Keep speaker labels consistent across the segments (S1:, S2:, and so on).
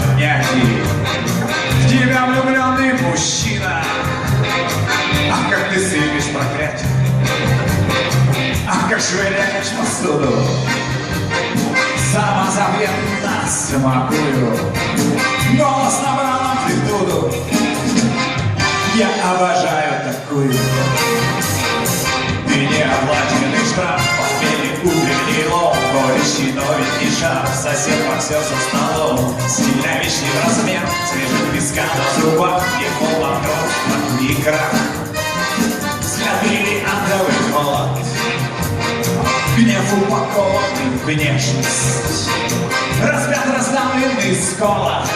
S1: поднятий. В тебя влюбленный мужчина. Ах, как ты сыпешь проклятие. Ах, как швыряешь посуду. Самозабвенно смакую. Голос набрал амплитуду. Я обожаю такую. Ты не оплаченный штраф, похмелье, утренний лом, колющий новенький шар, сосед боксер за столом, стильная вещь не в размер, свежих песка на зубах, и полбанкрот, и крах. Взгляд бриллиантовый холод, гнев упакованный в внешность, разбят раздавленный сколот,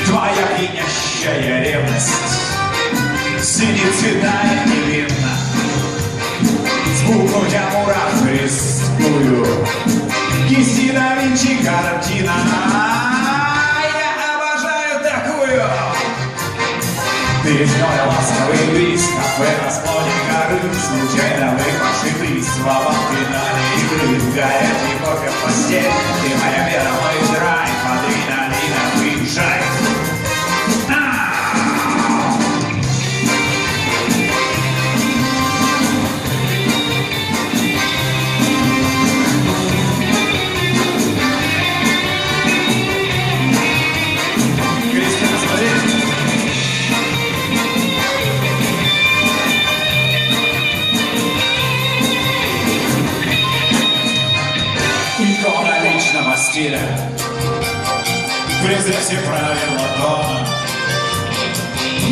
S1: твоя пьянящая ревность синит цветная невинно. Спугнуть амурах рискую. Кисти да Винчи картина. Я обожаю такую. Ты мой ласковый бриз, кафе на склоне горы, случайно выпавший приз, слова в финале игры, горячий кофе в постель, ты моя вера, мой драйв, адреналина, выезжай. Стиля, презрев все правила тона,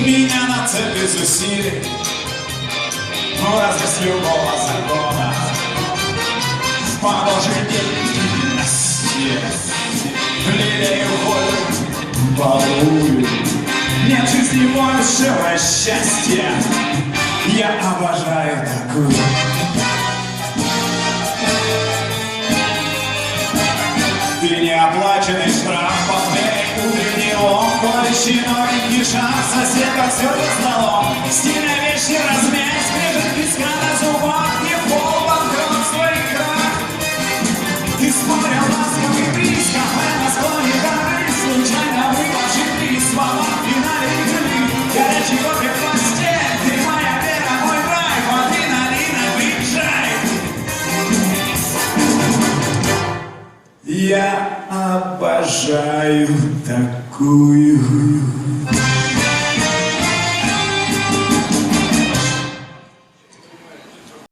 S1: меня на цепь без усилий, ну разве с любого закона в положенности лелею волю балую. Нет жизни большего счастья, я обожаю такую. Ты неоплаченный штраф, похмелье, утренний лом, колющий новенький шар, сосед боксер за столом, стильная вещь не размять, скрежет песка на зубах, не пол, банкротство и крах. Ты смотрел ласковый приз, кафе на склоне горы, случайно выпавший приз, слова в финале игры, горячий кофе в постель, ты моя вера, мой драйв, адреналина, выезжай. Я обожаю такую.